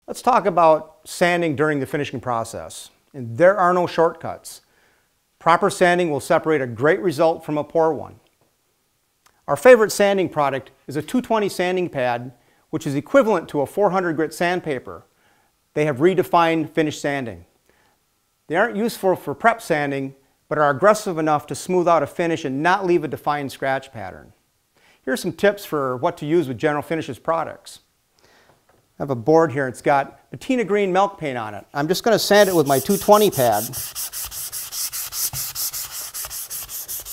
Let's talk about sanding during the finishing process. And there are no shortcuts. Proper sanding will separate a great result from a poor one. Our favorite sanding product is a 220 sanding pad, which is equivalent to a 400 grit sandpaper. They have redefined finish sanding. They aren't useful for prep sanding, but are aggressive enough to smooth out a finish and not leave a defined scratch pattern. Here are some tips for what to use with General Finishes products. I have a board here. It's got patina green milk paint on it. I'm just going to sand it with my 220 pad.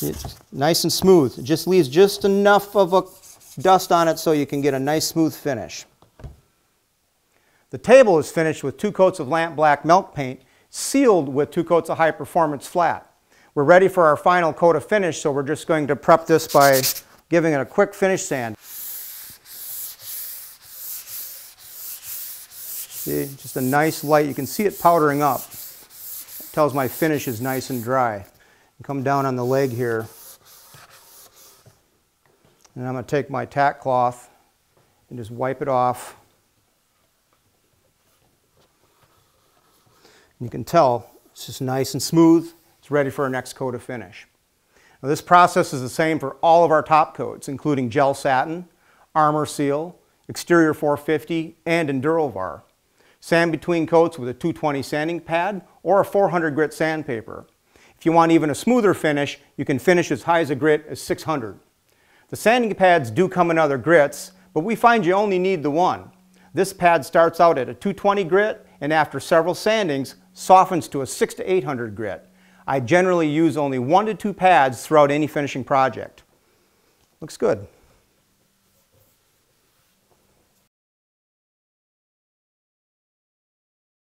It's nice and smooth. It just leaves just enough of a dust on it so you can get a nice smooth finish. The table is finished with 2 coats of lamp black milk paint, sealed with 2 coats of high performance flat. We're ready for our final coat of finish, so we're just going to prep this by giving it a quick finish sand. See, just a nice light, you can see it powdering up. It tells my finish is nice and dry. Come down on the leg here. And I'm going to take my tack cloth and just wipe it off. You can tell it's just nice and smooth. It's ready for our next coat of finish. Now, this process is the same for all of our top coats, including gel satin, armor seal, exterior 450, and EnduroVar. Sand between coats with a 220 sanding pad or a 400 grit sandpaper. If you want even a smoother finish, you can finish as high as a grit as 600. The sanding pads do come in other grits, but we find you only need the one. This pad starts out at a 220 grit and after several sandings softens to a 600 to 800 grit. I generally use only 1 to 2 pads throughout any finishing project. Looks good.